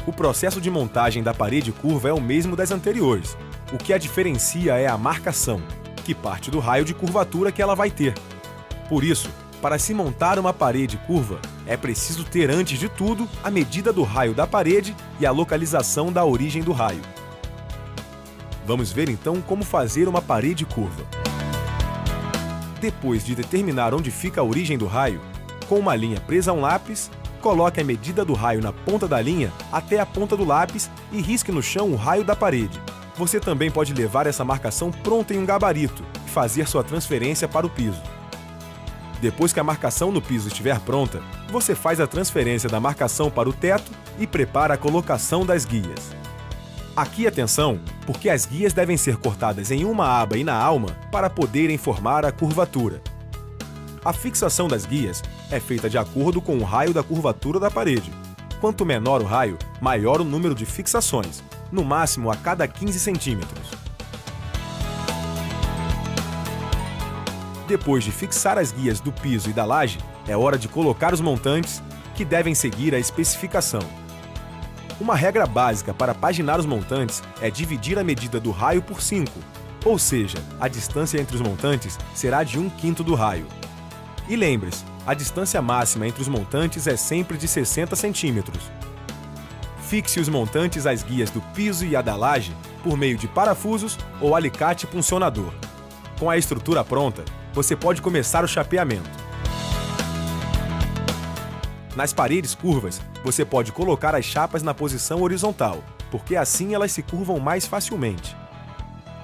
O processo de montagem da parede curva é o mesmo das anteriores. O que a diferencia é a marcação, que parte do raio de curvatura que ela vai ter. Por isso, para se montar uma parede curva, é preciso ter antes de tudo a medida do raio da parede e a localização da origem do raio. Vamos ver então como fazer uma parede curva. Depois de determinar onde fica a origem do raio, com uma linha presa a um lápis, coloque a medida do raio na ponta da linha até a ponta do lápis e risque no chão o raio da parede. Você também pode levar essa marcação pronta em um gabarito e fazer sua transferência para o piso. Depois que a marcação no piso estiver pronta, você faz a transferência da marcação para o teto e prepara a colocação das guias. Aqui atenção, porque as guias devem ser cortadas em uma aba e na alma para poderem formar a curvatura. A fixação das guias é feita de acordo com o raio da curvatura da parede. Quanto menor o raio, maior o número de fixações, no máximo a cada 15 centímetros. Depois de fixar as guias do piso e da laje, é hora de colocar os montantes, que devem seguir a especificação. Uma regra básica para paginar os montantes é dividir a medida do raio por 5, ou seja, a distância entre os montantes será de 1/5 do raio. E lembre-se, a distância máxima entre os montantes é sempre de 60 centímetros. Fixe os montantes às guias do piso e à da laje por meio de parafusos ou alicate puncionador. Com a estrutura pronta, você pode começar o chapeamento. Nas paredes curvas, você pode colocar as chapas na posição horizontal, porque assim elas se curvam mais facilmente.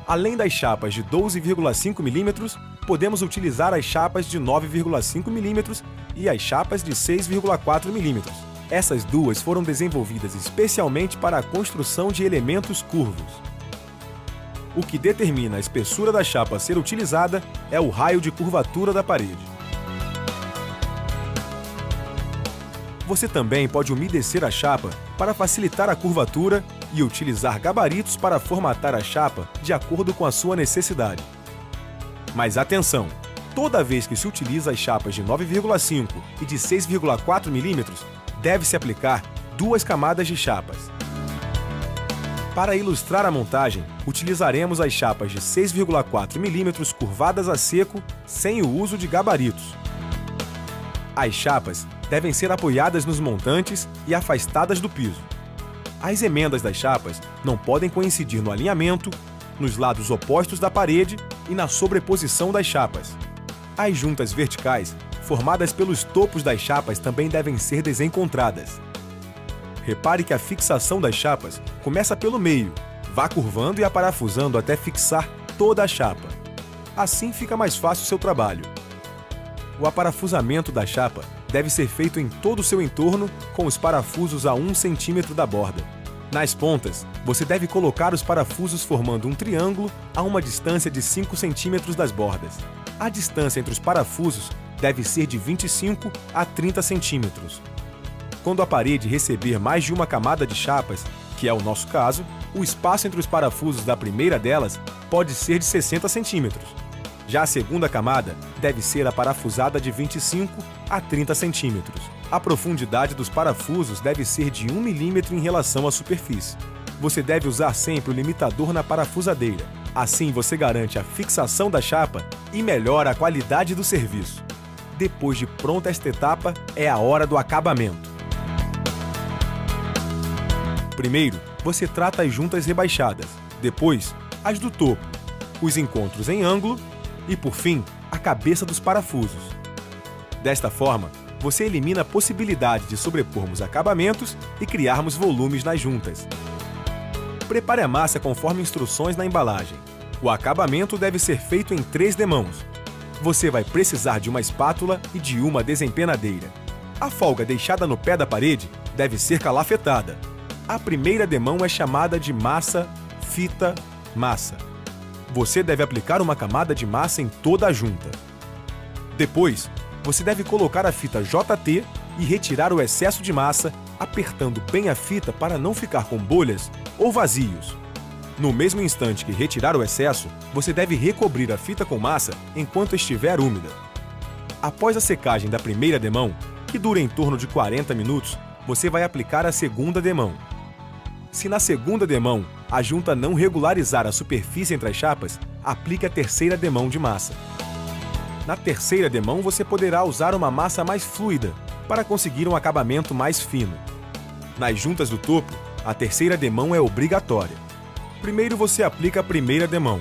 Além das chapas de 12,5 mm, podemos utilizar as chapas de 9,5 mm e as chapas de 6,4 mm. Essas duas foram desenvolvidas especialmente para a construção de elementos curvos. O que determina a espessura da chapa a ser utilizada é o raio de curvatura da parede. Você também pode umedecer a chapa para facilitar a curvatura e utilizar gabaritos para formatar a chapa de acordo com a sua necessidade. Mas atenção! Toda vez que se utiliza as chapas de 9,5 e de 6,4 mm, deve-se aplicar 2 camadas de chapas. Para ilustrar a montagem, utilizaremos as chapas de 6,4 mm curvadas a seco, sem o uso de gabaritos. As chapas devem ser apoiadas nos montantes e afastadas do piso. As emendas das chapas não podem coincidir no alinhamento, nos lados opostos da parede e na sobreposição das chapas. As juntas verticais, formadas pelos topos das chapas, também devem ser desencontradas. Repare que a fixação das chapas começa pelo meio, vá curvando e aparafusando até fixar toda a chapa. Assim fica mais fácil o seu trabalho. O aparafusamento da chapa deve ser feito em todo o seu entorno com os parafusos a 1 cm da borda. Nas pontas, você deve colocar os parafusos formando um triângulo a uma distância de 5 cm das bordas. A distância entre os parafusos deve ser de 25 a 30 centímetros. Quando a parede receber mais de uma camada de chapas, que é o nosso caso, o espaço entre os parafusos da primeira delas pode ser de 60 centímetros. Já a segunda camada deve ser aparafusada de 25 a 30 centímetros. A profundidade dos parafusos deve ser de 1 mm em relação à superfície. Você deve usar sempre o limitador na parafusadeira. Assim você garante a fixação da chapa e melhora a qualidade do serviço. Depois de pronta esta etapa, é a hora do acabamento. Primeiro, você trata as juntas rebaixadas. Depois, as do topo, os encontros em ângulo e, por fim, a cabeça dos parafusos. Desta forma, você elimina a possibilidade de sobrepormos acabamentos e criarmos volumes nas juntas. Prepare a massa conforme instruções na embalagem. O acabamento deve ser feito em 3 demãos. Você vai precisar de uma espátula e de uma desempenadeira. A folga deixada no pé da parede deve ser calafetada. A primeira demão é chamada de massa, fita, massa. Você deve aplicar uma camada de massa em toda a junta. Depois, você deve colocar a fita JT e retirar o excesso de massa, apertando bem a fita para não ficar com bolhas ou vazios. No mesmo instante que retirar o excesso, você deve recobrir a fita com massa enquanto estiver úmida. Após a secagem da primeira demão, que dura em torno de 40 minutos, você vai aplicar a segunda demão. Se na segunda demão a junta não regularizar a superfície entre as chapas, aplique a terceira demão de massa. Na terceira demão você poderá usar uma massa mais fluida para conseguir um acabamento mais fino. Nas juntas do topo, a terceira demão é obrigatória. Primeiro você aplica a primeira demão,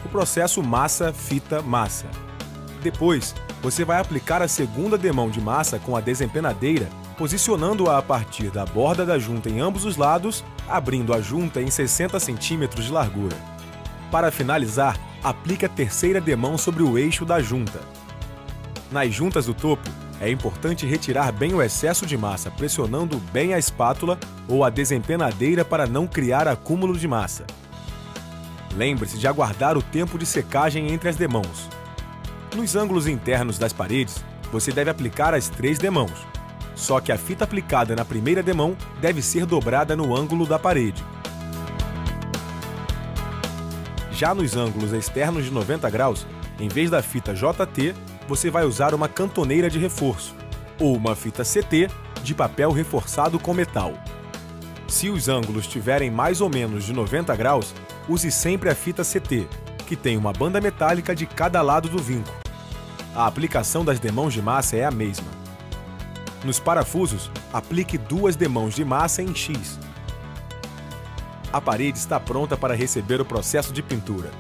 o processo massa-fita-massa. Depois, você vai aplicar a segunda demão de massa com a desempenadeira, posicionando-a a partir da borda da junta em ambos os lados, abrindo a junta em 60 cm de largura. Para finalizar, aplique a terceira demão sobre o eixo da junta. Nas juntas do topo, é importante retirar bem o excesso de massa, pressionando bem a espátula ou a desempenadeira para não criar acúmulo de massa. Lembre-se de aguardar o tempo de secagem entre as demãos. Nos ângulos internos das paredes, você deve aplicar as 3 demãos. Só que a fita aplicada na primeira demão deve ser dobrada no ângulo da parede. Já nos ângulos externos de 90 graus, em vez da fita JT, você vai usar uma cantoneira de reforço, ou uma fita CT de papel reforçado com metal. Se os ângulos tiverem mais ou menos de 90 graus, use sempre a fita CT, que tem uma banda metálica de cada lado do vinco. A aplicação das demãos de massa é a mesma. Nos parafusos, aplique 2 demãos de massa em X. A parede está pronta para receber o processo de pintura.